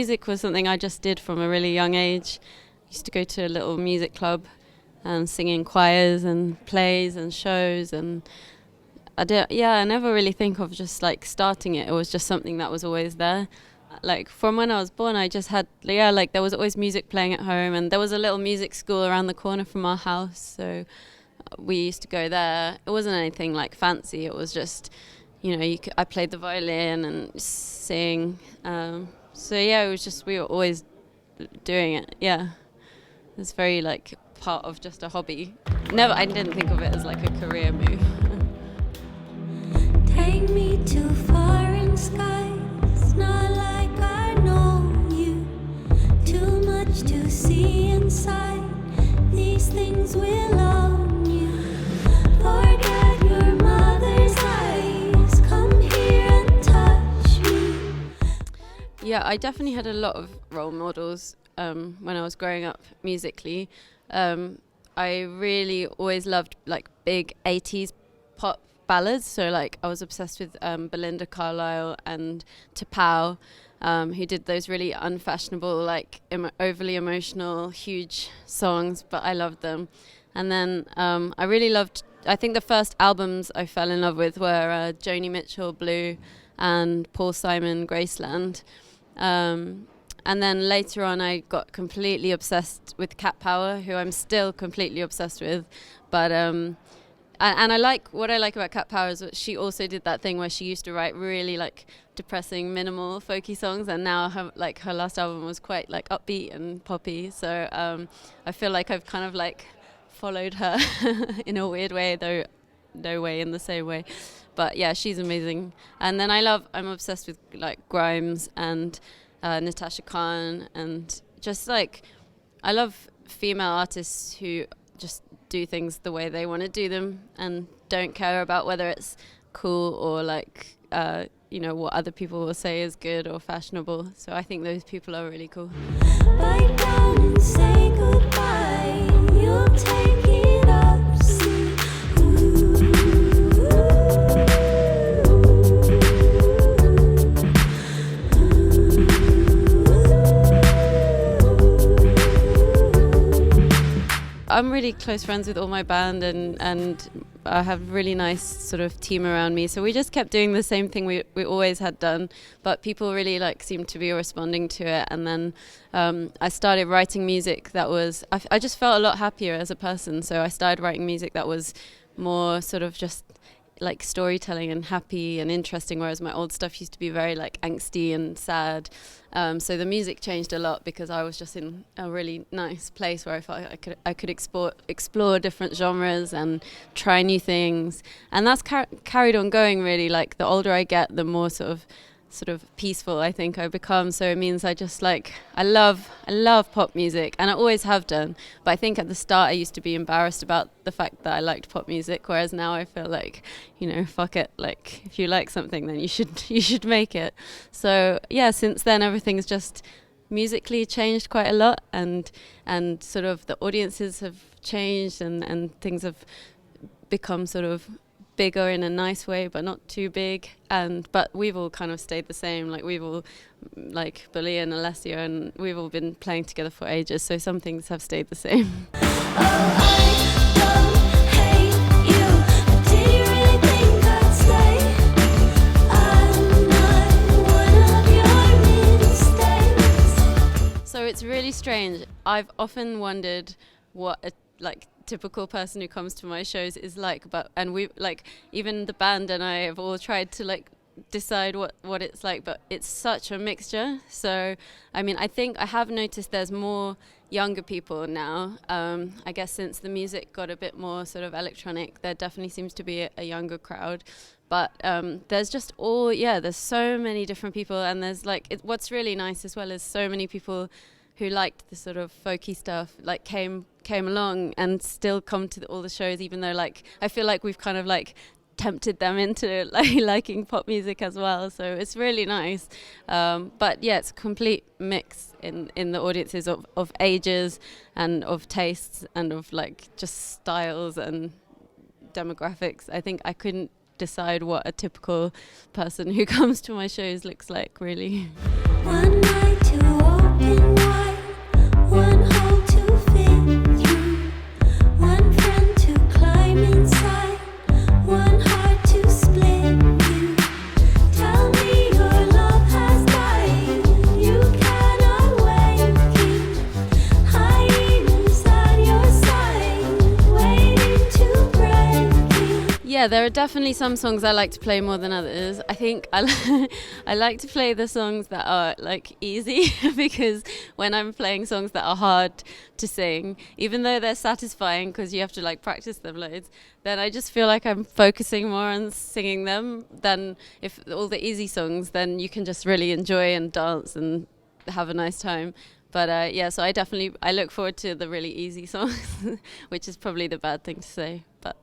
music was something I just did from a really young age. I used to go to a little music club and sing in choirs and plays and shows, and I never really think of just like starting it. It was just something that was always there. Like from when I was born, I just had, like there was always music playing at home, and there was a little music school around the corner from our house, so we used to go there. It wasn't anything like fancy, it was just, I played the violin and sing. So yeah, it was just, we were always doing it. Yeah, it's very like part of just a hobby. I didn't think of it as like a career move. Take me too far in skies, not like I know you. Too much to see inside, these things will own you. Forget your mother's eyes, come here and touch me. Yeah, I definitely had a lot of role models when I was growing up musically. I really always loved like big 80s pop ballads, so like I was obsessed with Belinda Carlisle and T'Pau, who did those really unfashionable, like overly emotional, huge songs, but I loved them. And then I really loved, I think the first albums I fell in love with were Joni Mitchell, Blue, and Paul Simon, Graceland. And then later on I got completely obsessed with Cat Power, who I'm still completely obsessed with. But and what I like about Cat Power is that she also did that thing where she used to write really like depressing, minimal, folky songs, and now her last album was quite like upbeat and poppy. So I feel like I've kind of like followed her in a weird way, though no way in the same way. But yeah, she's amazing. And then I'm obsessed with like Grimes and Natasha Khan, and just like I love female artists who just do things the way they want to do them and don't care about whether it's cool or like what other people will say is good or fashionable. So I think those people are really cool. Bite down and say goodbye, you'll take it up, see. I'm really close friends with all my band, and I have a really nice sort of team around me. So we just kept doing the same thing we always had done, but people really like seemed to be responding to it. And then I started writing music that was, I just felt a lot happier as a person. So I started writing music that was more sort of just like storytelling and happy and interesting, whereas my old stuff used to be very like angsty and sad. So the music changed a lot because I was just in a really nice place where I felt like I could explore different genres and try new things, and that's carried on going really. Like the older I get, the more sort of peaceful I think I become. So it means I just like I love pop music, and I always have done, but I think at the start I used to be embarrassed about the fact that I liked pop music, whereas now I feel like, fuck it, like if you like something then you should make it. So yeah, since then everything's just musically changed quite a lot, and sort of the audiences have changed, and things have become sort of bigger in a nice way, but not too big. But we've all kind of stayed the same. Like we've all, like Billy and Alessia, and we've all been playing together for ages. So some things have stayed the same. So it's really strange. I've often wondered what a typical person who comes to my shows is like, and we like, even the band and I have all tried to like decide what it's like, but it's such a mixture. So I mean, I think I have noticed there's more younger people now. I guess since the music got a bit more sort of electronic, there definitely seems to be a younger crowd. But there's just there's so many different people, and there's like what's really nice as well is so many people who liked the sort of folky stuff like came along and still come to all the shows, even though like I feel like we've kind of like tempted them into like liking pop music as well. So it's really nice. But yeah, it's a complete mix in the audiences of ages and of tastes and of like just styles and demographics. I think I couldn't decide what a typical person who comes to my shows looks like, really. One night to in white, one hole to fit through, one friend to climb inside, one heart to split you. Tell me your love has died, you cannot wake it. Hyenas at your side, waiting to break it. Yeah, there are definitely some songs I like to play more than others. I think I like to play the songs that are like easy because when I'm playing songs that are hard to sing, even though they're satisfying because you have to like practice them loads, then I just feel like I'm focusing more on singing them than if all the easy songs, then you can just really enjoy and dance and have a nice time. But yeah, so I look forward to the really easy songs, which is probably the bad thing to say, but